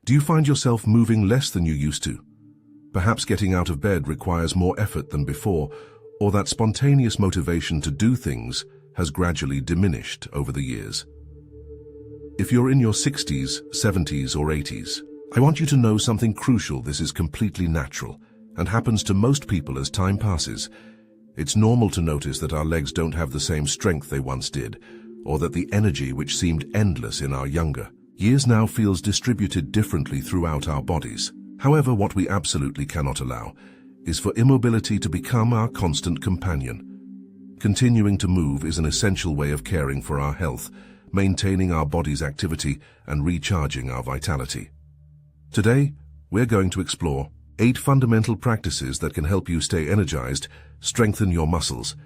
Do you find yourself moving less than you used to? Perhaps getting out of bed requires more effort than before, or that spontaneous motivation to do things has gradually diminished over the years. If you're in your 60s, 70s, or 80s, I want you to know something crucial. This is completely natural and happens to most people as time passes. It's normal to notice that our legs don't have the same strength they once did, or that the energy which seemed endless in our younger years now feels distributed differently throughout our bodies. However, what we absolutely cannot allow is for immobility to become our constant companion. Continuing to move is an essential way of caring for our health, maintaining our body's activity and recharging our vitality. Today, we're going to explore 8 fundamental practices that can help you stay energized, strengthen your muscles,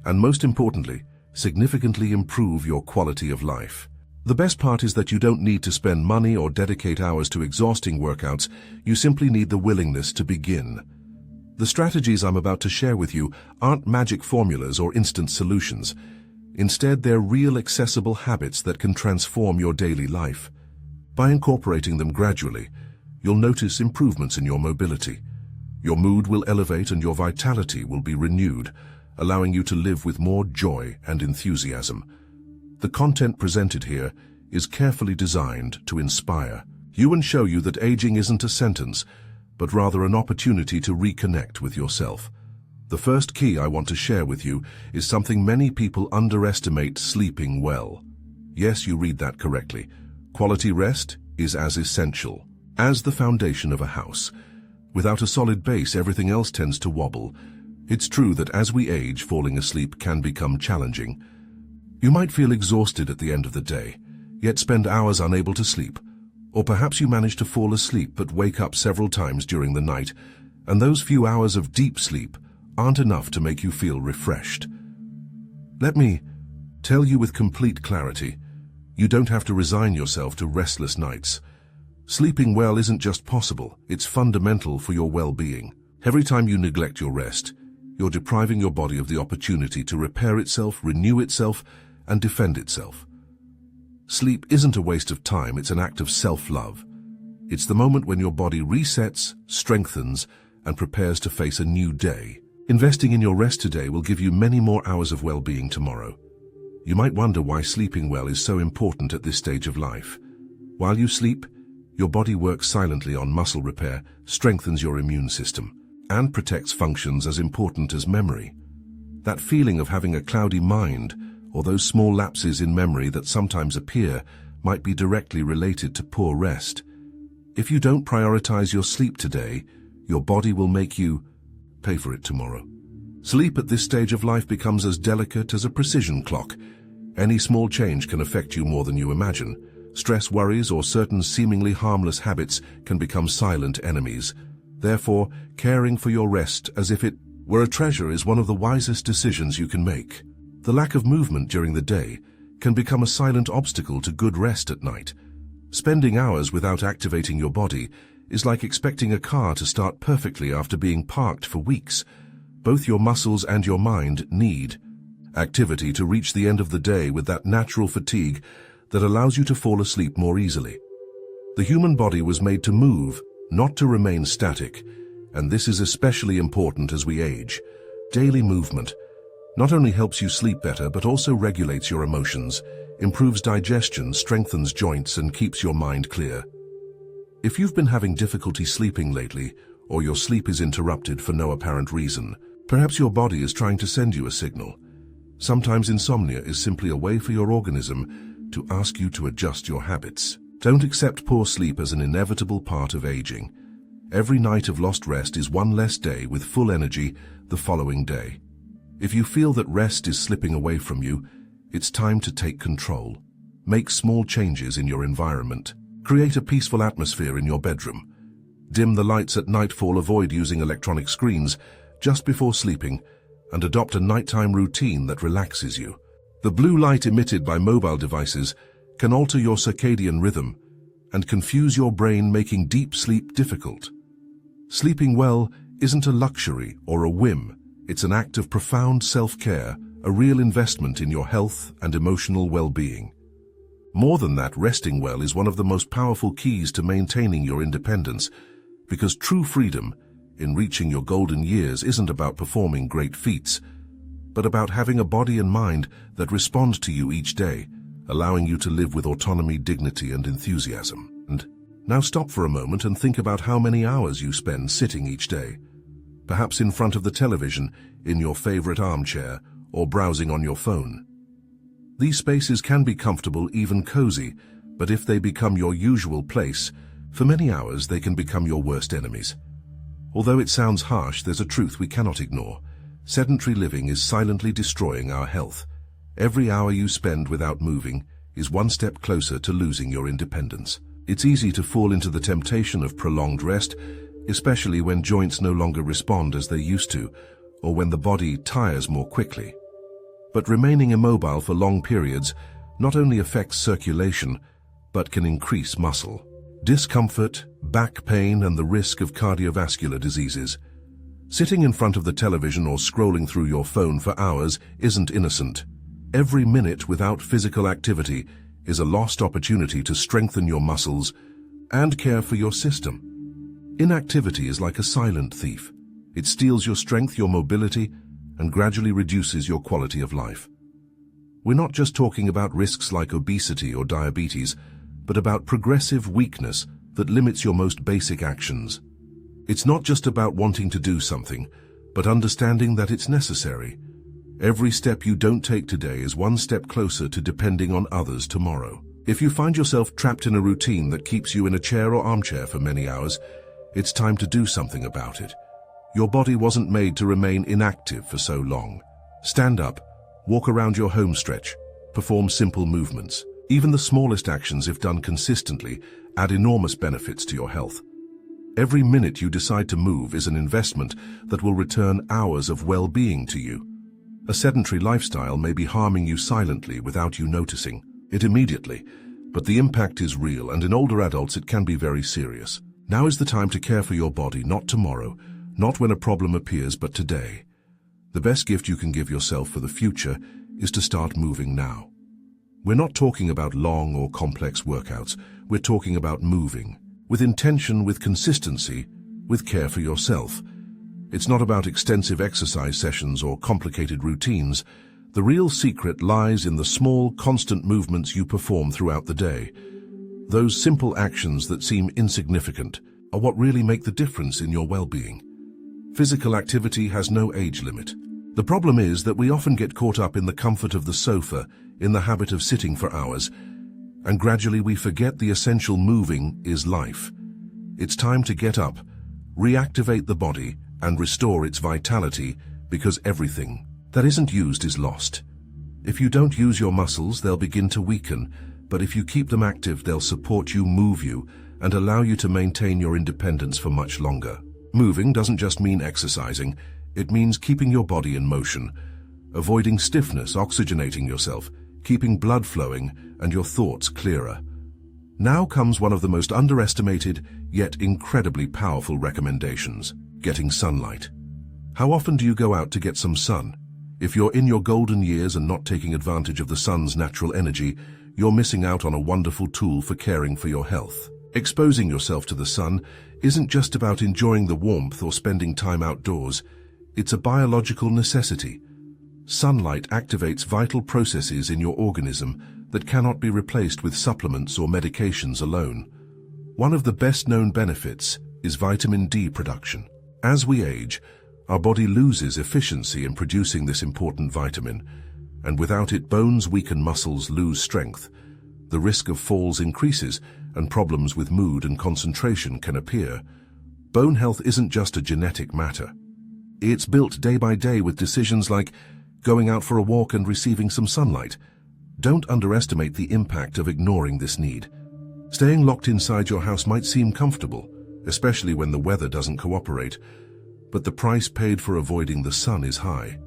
and most importantly, significantly improve your quality of life. The best part is that you don't need to spend money or dedicate hours to exhausting workouts. You simply need the willingness to begin. The strategies I'm about to share with you aren't magic formulas or instant solutions. Instead, they're real accessible habits that can transform your daily life. By incorporating them gradually, you'll notice improvements in your mobility. Your mood will elevate and your vitality will be renewed, allowing you to live with more joy and enthusiasm. The content presented here is carefully designed to inspire you and show you that aging isn't a sentence, but rather an opportunity to reconnect with yourself. The first key I want to share with you is something many people underestimate: sleeping well. Yes, you read that correctly. Quality rest is as essential as the foundation of a house. Without a solid base, everything else tends to wobble. It's true that as we age, falling asleep can become challenging. You might feel exhausted at the end of the day, yet spend hours unable to sleep. Or perhaps you manage to fall asleep but wake up several times during the night, and those few hours of deep sleep aren't enough to make you feel refreshed. Let me tell you with complete clarity, you don't have to resign yourself to restless nights. Sleeping well isn't just possible, it's fundamental for your well-being. Every time you neglect your rest, you're depriving your body of the opportunity to repair itself, renew itself, and defend itself. Sleep isn't a waste of time, it's an act of self-love. It's the moment when your body resets, strengthens, and prepares to face a new day. Investing in your rest today will give you many more hours of well-being tomorrow. You might wonder why sleeping well is so important at this stage of life. While you sleep, your body works silently on muscle repair, strengthens your immune system, and protects functions as important as memory. That feeling of having a cloudy mind, or those small lapses in memory that sometimes appear, might be directly related to poor rest. If you don't prioritize your sleep today, your body will make you pay for it tomorrow. Sleep at this stage of life becomes as delicate as a precision clock. Any small change can affect you more than you imagine. Stress, worries, or certain seemingly harmless habits can become silent enemies. Therefore, caring for your rest as if it were a treasure is one of the wisest decisions you can make. The lack of movement during the day can become a silent obstacle to good rest at night. Spending hours without activating your body is like expecting a car to start perfectly after being parked for weeks. Both your muscles and your mind need activity to reach the end of the day with that natural fatigue that allows you to fall asleep more easily. The human body was made to move, not to remain static, and this is especially important as we age. Daily movement not only helps you sleep better, but also regulates your emotions, improves digestion, strengthens joints, and keeps your mind clear. If you've been having difficulty sleeping lately, or your sleep is interrupted for no apparent reason, perhaps your body is trying to send you a signal. Sometimes insomnia is simply a way for your organism to ask you to adjust your habits. Don't accept poor sleep as an inevitable part of aging. Every night of lost rest is one less day with full energy the following day. If you feel that rest is slipping away from you, it's time to take control. Make small changes in your environment. Create a peaceful atmosphere in your bedroom. Dim the lights at nightfall, avoid using electronic screens just before sleeping, and adopt a nighttime routine that relaxes you. The blue light emitted by mobile devices can alter your circadian rhythm and confuse your brain, making deep sleep difficult. Sleeping well isn't a luxury or a whim. It's an act of profound self-care, a real investment in your health and emotional well-being. More than that, resting well is one of the most powerful keys to maintaining your independence, because true freedom in reaching your golden years isn't about performing great feats, but about having a body and mind that respond to you each day, allowing you to live with autonomy, dignity, and enthusiasm. And now stop for a moment and think about how many hours you spend sitting each day, perhaps in front of the television, in your favorite armchair, or browsing on your phone. These spaces can be comfortable, even cozy, but if they become your usual place, for many hours they can become your worst enemies. Although it sounds harsh, there's a truth we cannot ignore. Sedentary living is silently destroying our health. Every hour you spend without moving is one step closer to losing your independence. It's easy to fall into the temptation of prolonged rest, especially when joints no longer respond as they used to, or when the body tires more quickly. But remaining immobile for long periods not only affects circulation, but can increase muscle discomfort, back pain, and the risk of cardiovascular diseases. Sitting in front of the television or scrolling through your phone for hours isn't innocent. Every minute without physical activity is a lost opportunity to strengthen your muscles and care for your system. Inactivity is like a silent thief. It steals your strength, your mobility, and gradually reduces your quality of life. We're not just talking about risks like obesity or diabetes, but about progressive weakness that limits your most basic actions. It's not just about wanting to do something, but understanding that it's necessary. Every step you don't take today is one step closer to depending on others tomorrow. If you find yourself trapped in a routine that keeps you in a chair or armchair for many hours, it's time to do something about it. Your body wasn't made to remain inactive for so long. Stand up, walk around your home stretch, perform simple movements. Even the smallest actions, if done consistently, add enormous benefits to your health. Every minute you decide to move is an investment that will return hours of well-being to you. A sedentary lifestyle may be harming you silently without you noticing it immediately, but the impact is real, and in older adults it can be very serious. Now is the time to care for your body, not tomorrow, not when a problem appears, but today. The best gift you can give yourself for the future is to start moving now. We're not talking about long or complex workouts. We're talking about moving, with intention, with consistency, with care for yourself. It's not about extensive exercise sessions or complicated routines. The real secret lies in the small, constant movements you perform throughout the day. Those simple actions that seem insignificant are what really make the difference in your well-being. Physical activity has no age limit. The problem is that we often get caught up in the comfort of the sofa, in the habit of sitting for hours, and gradually we forget the essential moving is life. It's time to get up, reactivate the body, and restore its vitality, because everything that isn't used is lost. If you don't use your muscles, they'll begin to weaken, but if you keep them active, they'll support you, move you, and allow you to maintain your independence for much longer. Moving doesn't just mean exercising, it means keeping your body in motion, avoiding stiffness, oxygenating yourself, keeping blood flowing, and your thoughts clearer. Now comes one of the most underestimated, yet incredibly powerful recommendations: getting sunlight. How often do you go out to get some sun? If you're in your golden years and not taking advantage of the sun's natural energy, you're missing out on a wonderful tool for caring for your health. Exposing yourself to the sun isn't just about enjoying the warmth or spending time outdoors. It's a biological necessity. Sunlight activates vital processes in your organism that cannot be replaced with supplements or medications alone. One of the best-known benefits is vitamin D production. As we age, our body loses efficiency in producing this important vitamin, and without it, bones weaken, muscles lose strength. The risk of falls increases, and problems with mood and concentration can appear. Bone health isn't just a genetic matter. It's built day by day with decisions like going out for a walk and receiving some sunlight. Don't underestimate the impact of ignoring this need. Staying locked inside your house might seem comfortable, especially when the weather doesn't cooperate, but the price paid for avoiding the sun is high.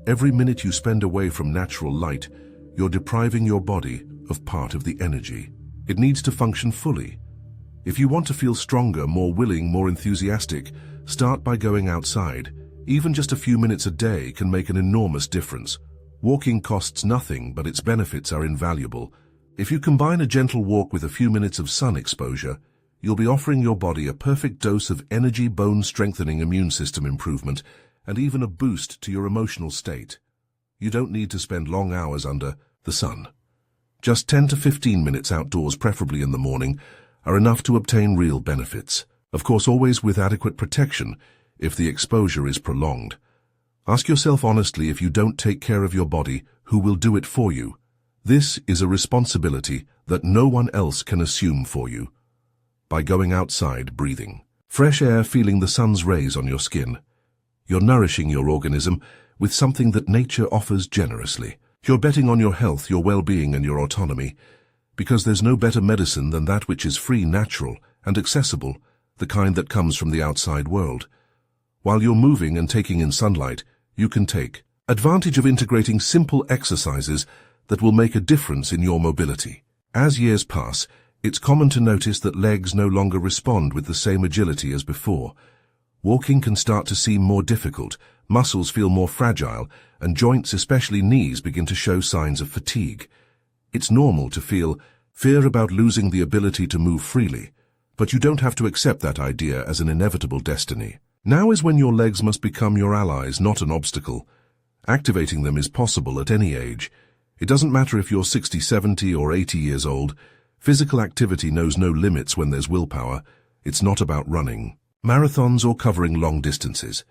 Every minute you spend away from natural light, you're depriving your body of part of the energy it needs to function fully. If you want to feel stronger, more willing, more enthusiastic, start by going outside. Even just a few minutes a day can make an enormous difference. Walking costs nothing, but its benefits are invaluable. If you combine a gentle walk with a few minutes of sun exposure, you'll be offering your body a perfect dose of energy, bone-strengthening, immune system improvement, and even a boost to your emotional state. You don't need to spend long hours under the sun. Just 10 to 15 minutes outdoors, preferably in the morning, are enough to obtain real benefits. Of course, always with adequate protection if the exposure is prolonged. Ask yourself honestly, if you don't take care of your body, who will do it for you? This is a responsibility that no one else can assume for you. By going outside, breathing fresh air, feeling the sun's rays on your skin, you're nourishing your organism with something that nature offers generously. You're betting on your health, your well-being, and your autonomy, because there's no better medicine than that which is free, natural, and accessible, the kind that comes from the outside world. While you're moving and taking in sunlight, you can take advantage of integrating simple exercises that will make a difference in your mobility. As years pass, it's common to notice that legs no longer respond with the same agility as before. Walking can start to seem more difficult, muscles feel more fragile, and joints, especially knees, begin to show signs of fatigue. It's normal to feel fear about losing the ability to move freely, but you don't have to accept that idea as an inevitable destiny. Now is when your legs must become your allies, not an obstacle. Activating them is possible at any age. It doesn't matter if you're 60, 70, or 80 years old. Physical activity knows no limits when there's willpower. It's not about running marathons or covering long distances.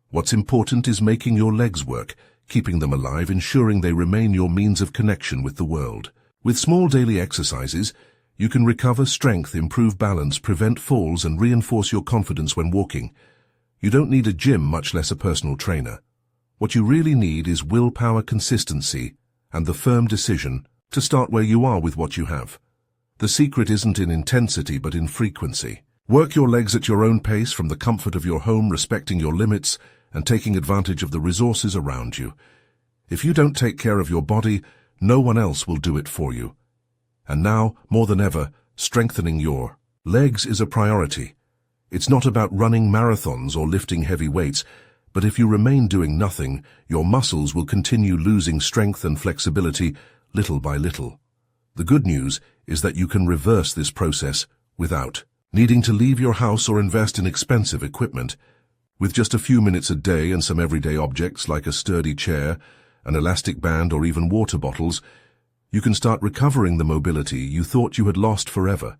What's important is making your legs work, keeping them alive, ensuring they remain your means of connection with the world. With small daily exercises, you can recover strength, improve balance, prevent falls, and reinforce your confidence when walking. You don't need a gym, much less a personal trainer. What you really need is willpower, consistency, and the firm decision to start where you are with what you have. The secret isn't in intensity, but in frequency. Work your legs at your own pace, from the comfort of your home, respecting your limits and taking advantage of the resources around you. If you don't take care of your body, no one else will do it for you. And now, more than ever, strengthening your legs is a priority. It's not about running marathons or lifting heavy weights, but if you remain doing nothing, your muscles will continue losing strength and flexibility little by little. The good news is that you can reverse this process without needing to leave your house or invest in expensive equipment. With just a few minutes a day and some everyday objects like a sturdy chair, an elastic band, or even water bottles, you can start recovering the mobility you thought you had lost forever.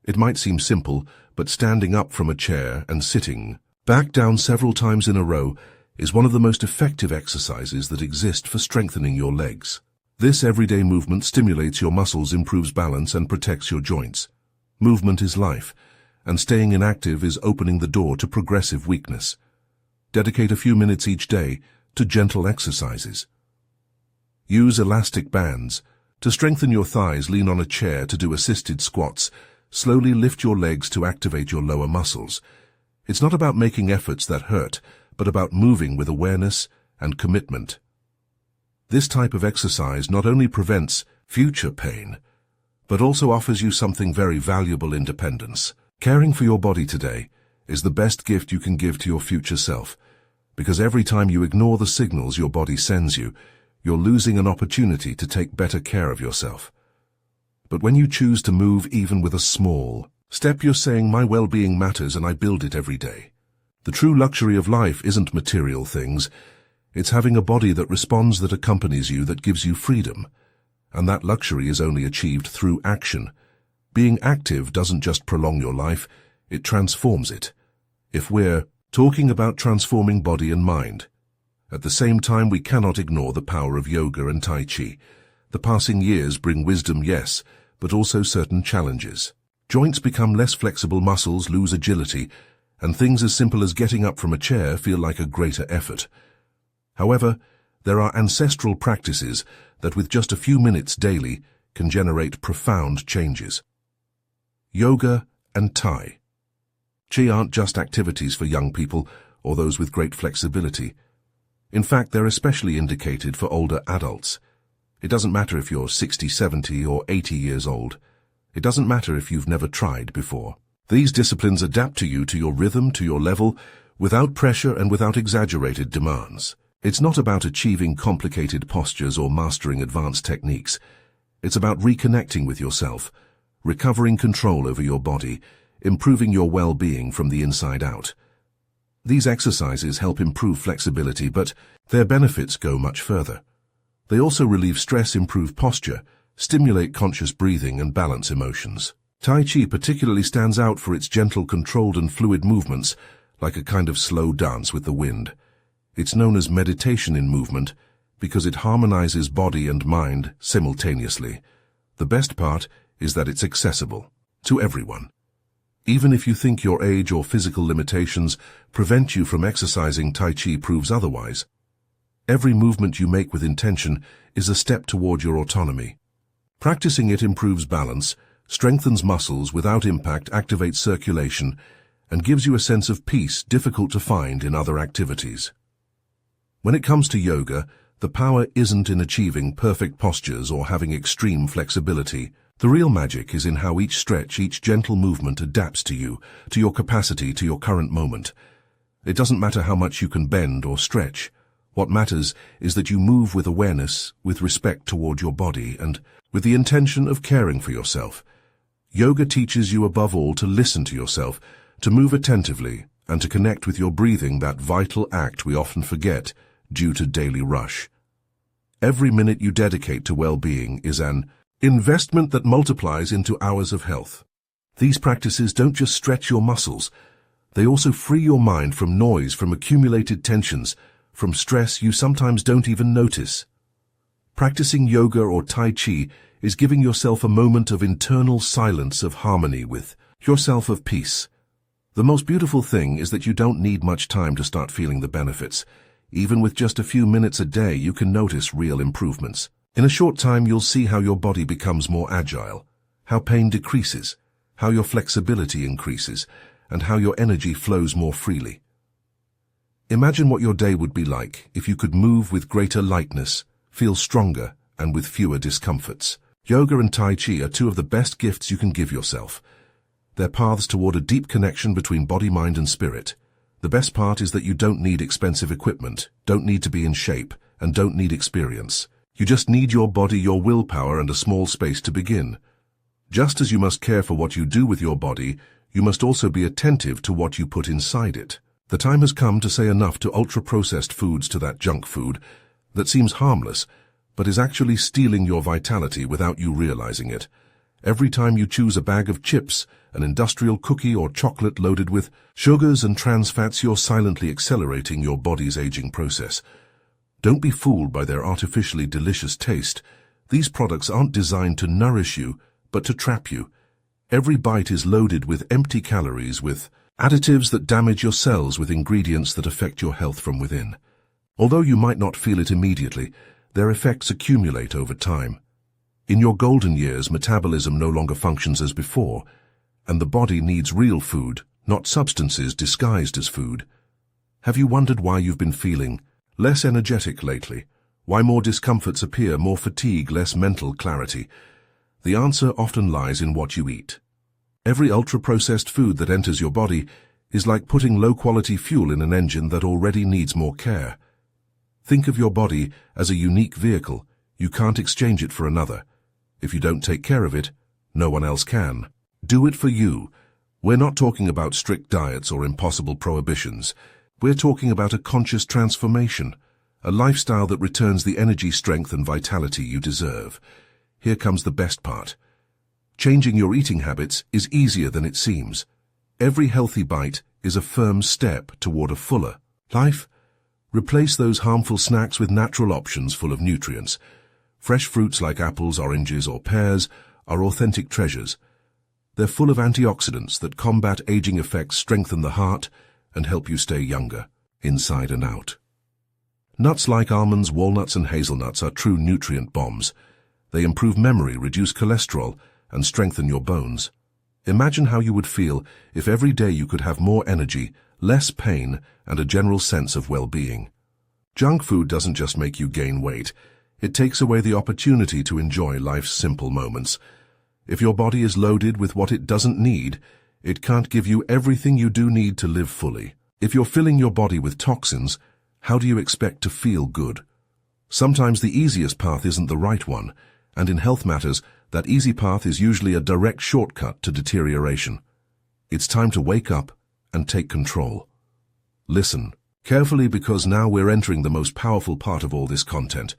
It might seem simple, but standing up from a chair and sitting back down several times in a row is one of the most effective exercises that exist for strengthening your legs. This everyday movement stimulates your muscles, improves balance, and protects your joints. Movement is life, and staying inactive is opening the door to progressive weakness. Dedicate a few minutes each day to gentle exercises. Use elastic bands. To strengthen your thighs, lean on a chair to do assisted squats. Slowly lift your legs to activate your lower muscles. It's not about making efforts that hurt, but about moving with awareness and commitment. This type of exercise not only prevents future pain, but also offers you something very valuable: independence. Caring for your body today is the best gift you can give to your future self, because every time you ignore the signals your body sends you, you're losing an opportunity to take better care of yourself. But when you choose to move, even with a small step, you're saying, my well-being matters and I build it every day. The true luxury of life isn't material things. It's having a body that responds, that accompanies you, that gives you freedom. And that luxury is only achieved through action. Being active doesn't just prolong your life, it transforms it. If we're talking about transforming body and mind, at the same time we cannot ignore the power of yoga and Tai Chi. The passing years bring wisdom, yes, but also certain challenges. Joints become less flexible, muscles lose agility, and things as simple as getting up from a chair feel like a greater effort. However, there are ancestral practices that with just a few minutes daily can generate profound changes. Yoga and Tai Chi aren't just activities for young people or those with great flexibility. In fact, they're especially indicated for older adults. It doesn't matter if you're 60, 70, or 80 years old. It doesn't matter if you've never tried before. These disciplines adapt to you, to your rhythm, to your level, without pressure and without exaggerated demands. It's not about achieving complicated postures or mastering advanced techniques. It's about reconnecting with yourself, recovering control over your body, improving your well-being from the inside out. These exercises help improve flexibility, but their benefits go much further. They also relieve stress, improve posture, stimulate conscious breathing, and balance emotions. Tai Chi particularly stands out for its gentle, controlled, and fluid movements, like a kind of slow dance with the wind. It's known as meditation in movement because it harmonizes body and mind simultaneously. The best part is that it's accessible to everyone. Even if you think your age or physical limitations prevent you from exercising, Tai Chi proves otherwise. Every movement you make with intention is a step toward your autonomy. Practicing it improves balance, strengthens muscles without impact, activates circulation, and gives you a sense of peace difficult to find in other activities. When it comes to yoga, the power isn't in achieving perfect postures or having extreme flexibility. The real magic is in how each stretch, each gentle movement adapts to you, to your capacity, to your current moment. It doesn't matter how much you can bend or stretch. What matters is that you move with awareness, with respect toward your body, and with the intention of caring for yourself. Yoga teaches you above all to listen to yourself, to move attentively, and to connect with your breathing, that vital act we often forget due to daily rush. Every minute you dedicate to well-being is an investment that multiplies into hours of health. These practices don't just stretch your muscles, they also free your mind from noise, from accumulated tensions, from stress you sometimes don't even notice. Practicing yoga or Tai Chi is giving yourself a moment of internal silence, of harmony with yourself, of peace. The most beautiful thing is that you don't need much time to start feeling the benefits. Even with just a few minutes a day, you can notice real improvements. In a short time, you'll see how your body becomes more agile, how pain decreases, how your flexibility increases, and how your energy flows more freely. Imagine what your day would be like if you could move with greater lightness, feel stronger, and with fewer discomforts. Yoga and Tai Chi are two of the best gifts you can give yourself. They're paths toward a deep connection between body, mind, and spirit. The best part is that you don't need expensive equipment, don't need to be in shape, and don't need experience. You just need your body, your willpower, and a small space to begin. Just as you must care for what you do with your body, you must also be attentive to what you put inside it. The time has come to say enough to ultra-processed foods, to that junk food that seems harmless, but is actually stealing your vitality without you realizing it. Every time you choose a bag of chips, an industrial cookie, or chocolate loaded with sugars and trans fats, you're silently accelerating your body's aging process. Don't be fooled by their artificially delicious taste. These products aren't designed to nourish you, but to trap you. Every bite is loaded with empty calories, with additives that damage your cells, with ingredients that affect your health from within. Although you might not feel it immediately, their effects accumulate over time. In your golden years, metabolism no longer functions as before, and the body needs real food, not substances disguised as food. Have you wondered why you've been feeling less energetic lately? Why more discomforts appear, more fatigue, less mental clarity? The answer often lies in what you eat. Every ultra-processed food that enters your body is like putting low-quality fuel in an engine that already needs more care. Think of your body as a unique vehicle. You can't exchange it for another. If you don't take care of it, no one else can. Do it for you. We're not talking about strict diets or impossible prohibitions. We're talking about a conscious transformation, a lifestyle that returns the energy, strength, and vitality you deserve. Here comes the best part. Changing your eating habits is easier than it seems. Every healthy bite is a firm step toward a fuller life. Replace those harmful snacks with natural options full of nutrients. Fresh fruits like apples, oranges, or pears are authentic treasures. They're full of antioxidants that combat aging effects, strengthen the heart, and help you stay younger, inside and out. Nuts like almonds, walnuts, and hazelnuts are true nutrient bombs. They improve memory, reduce cholesterol, and strengthen your bones. Imagine how you would feel if every day you could have more energy, less pain, and a general sense of well-being. Junk food doesn't just make you gain weight. It takes away the opportunity to enjoy life's simple moments. If your body is loaded with what it doesn't need, it can't give you everything you do need to live fully. If you're filling your body with toxins, how do you expect to feel good? Sometimes the easiest path isn't the right one, And in health matters, that easy path is usually a direct shortcut to deterioration. It's time to wake up and take control. Listen carefully, because now we're entering the most powerful part of all this content.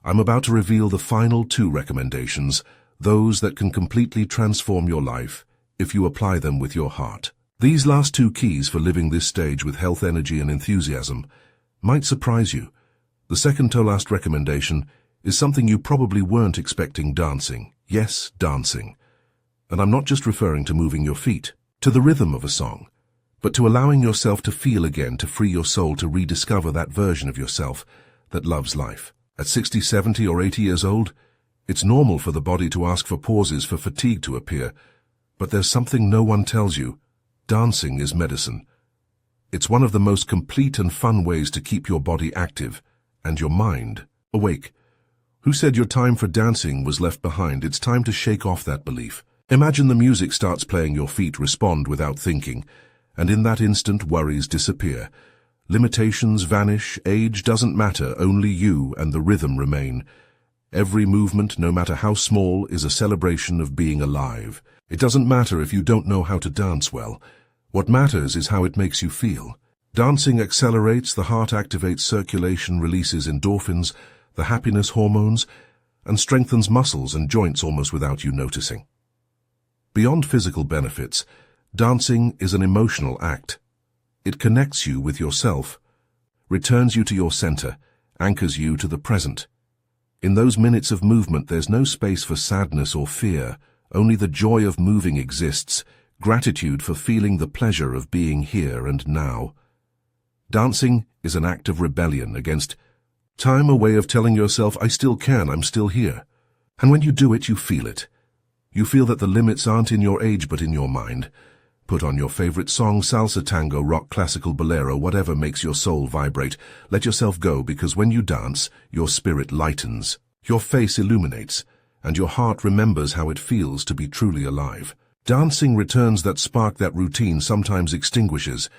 I'm about to reveal the final 2 recommendations, those that can completely transform your life if you apply them with your heart. These last 2 keys for living this stage with health, energy, and enthusiasm might surprise you. The second to last recommendation is something you probably weren't expecting: dancing. Yes, dancing. And I'm not just referring to moving your feet to the rhythm of a song, but to allowing yourself to feel again, to free your soul, to rediscover that version of yourself that loves life. At 60, 70, or 80 years old, it's normal for the body to ask for pauses, for fatigue to appear. But there's something no one tells you. Dancing is medicine. It's one of the most complete and fun ways to keep your body active and your mind awake. Who said your time for dancing was left behind? It's time to shake off that belief. Imagine the music starts playing, your feet respond without thinking, and in that instant worries disappear. Limitations vanish, age doesn't matter, only you and the rhythm remain. Every movement, no matter how small, is a celebration of being alive. It doesn't matter if you don't know how to dance well. What matters is how it makes you feel. Dancing accelerates the heart, activates circulation, releases endorphins, the happiness hormones, and strengthens muscles and joints almost without you noticing. Beyond physical benefits, dancing is an emotional act. It connects you with yourself, returns you to your center, anchors you to the present. In those minutes of movement, there's no space for sadness or fear. Only the joy of moving exists, gratitude for feeling the pleasure of being here and now. Dancing is an act of rebellion against time, a way of telling yourself, I still can, I'm still here. And when you do it, you feel it. You feel that the limits aren't in your age but in your mind. Put on your favorite song, salsa, tango, rock, classical, bolero, whatever makes your soul vibrate. Let yourself go, because when you dance, your spirit lightens, your face illuminates, and your heart remembers how it feels to be truly alive. Dancing returns that spark that routine sometimes extinguishes.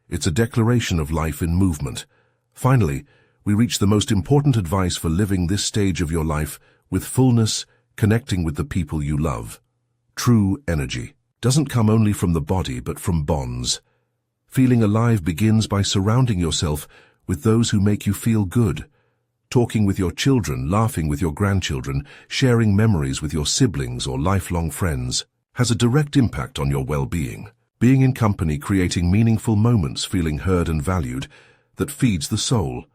It's a declaration of life in movement. Finally, we reach the most important advice for living this stage of your life with fullness, connecting with the people you love. True energy doesn't come only from the body but from bonds. Feeling alive begins by surrounding yourself with those who make you feel good. Talking with your children, laughing with your grandchildren, sharing memories with your siblings or lifelong friends has a direct impact on your well-being. Being in company, creating meaningful moments, feeling heard and valued, that feeds the soul.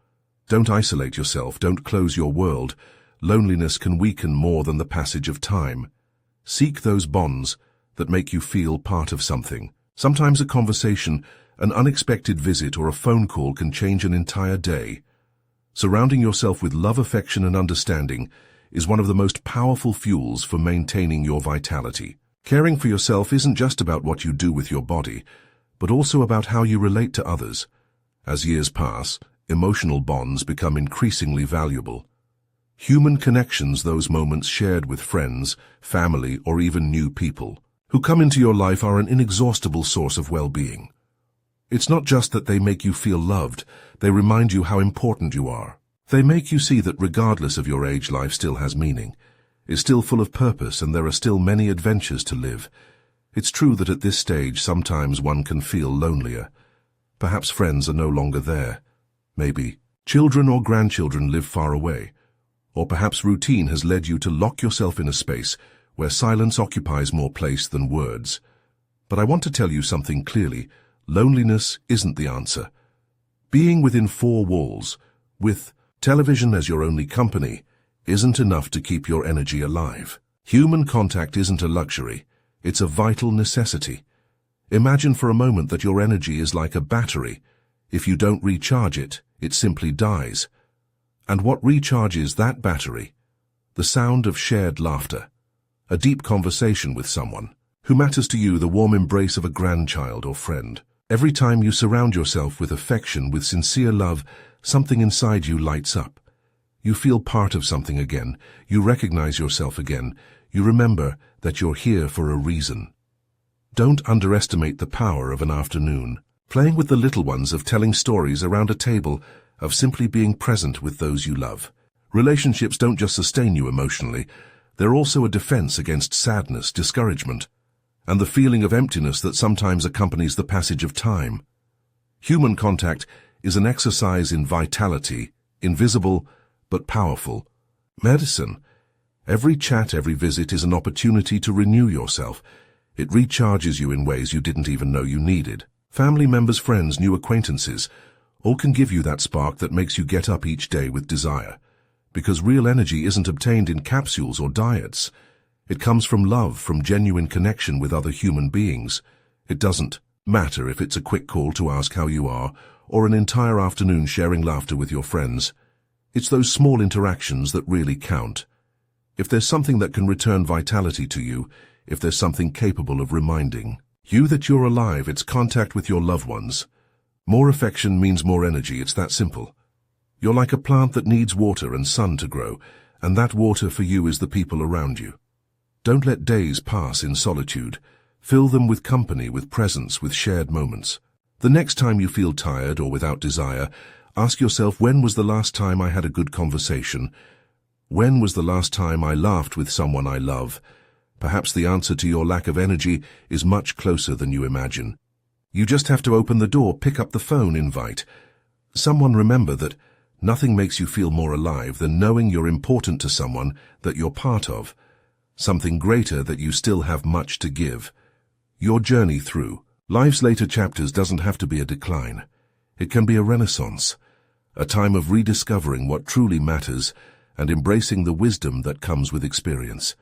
Don't isolate yourself, don't close your world. Loneliness can weaken more than the passage of time. Seek those bonds that make you feel part of something. Sometimes a conversation, an unexpected visit, or a phone call can change an entire day. Surrounding yourself with love, affection, and understanding is one of the most powerful fuels for maintaining your vitality. Caring for yourself isn't just about what you do with your body, but also about how you relate to others. As years pass, emotional bonds become increasingly valuable. Human connections, those moments shared with friends, family, or even new people who come into your life, are an inexhaustible source of well-being. It's not just that they make you feel loved, they remind you how important you are. They make you see that regardless of your age, life still has meaning, is still full of purpose, and there are still many adventures to live. It's true that at this stage sometimes one can feel lonelier. Perhaps friends are no longer there. Maybe children or grandchildren live far away. Or perhaps routine has led you to lock yourself in a space where silence occupies more place than words. But I want to tell you something clearly. Loneliness isn't the answer. Being within 4 walls, with television as your only company, isn't enough to keep your energy alive. Human contact isn't a luxury, it's a vital necessity. Imagine for a moment that your energy is like a battery. If you don't recharge it, it simply dies. And what recharges that battery? The sound of shared laughter, a deep conversation with someone who matters to you, the warm embrace of a grandchild or friend. Every time you surround yourself with affection, with sincere love, something inside you lights up. You feel part of something again. You recognize yourself again. You remember that you're here for a reason. Don't underestimate the power of an afternoon, playing with the little ones, of telling stories around a table, of simply being present with those you love. Relationships don't just sustain you emotionally, they're also a defense against sadness, discouragement, and the feeling of emptiness that sometimes accompanies the passage of time. Human contact is an exercise in vitality, invisible but powerful. Medicine. Every chat, every visit is an opportunity to renew yourself. It recharges you in ways you didn't even know you needed. Family members, friends, new acquaintances, all can give you that spark that makes you get up each day with desire. Because real energy isn't obtained in capsules or diets. It comes from love, from genuine connection with other human beings. It doesn't matter if it's a quick call to ask how you are, or an entire afternoon sharing laughter with your friends. It's those small interactions that really count. If there's something that can return vitality to you, if there's something capable of reminding you that you're alive, it's contact with your loved ones. More affection means more energy, it's that simple. You're like a plant that needs water and sun to grow, and that water for you is the people around you. Don't let days pass in solitude. Fill them with company, with presence, with shared moments. The next time you feel tired or without desire, ask yourself, when was the last time I had a good conversation? When was the last time I laughed with someone I love? Perhaps the answer to your lack of energy is much closer than you imagine. You just have to open the door, pick up the phone, invite someone. Remember that nothing makes you feel more alive than knowing you're important to someone, that you're part of something greater, that you still have much to give. Your journey through life's later chapters doesn't have to be a decline. It can be a renaissance, a time of rediscovering what truly matters and embracing the wisdom that comes with experience.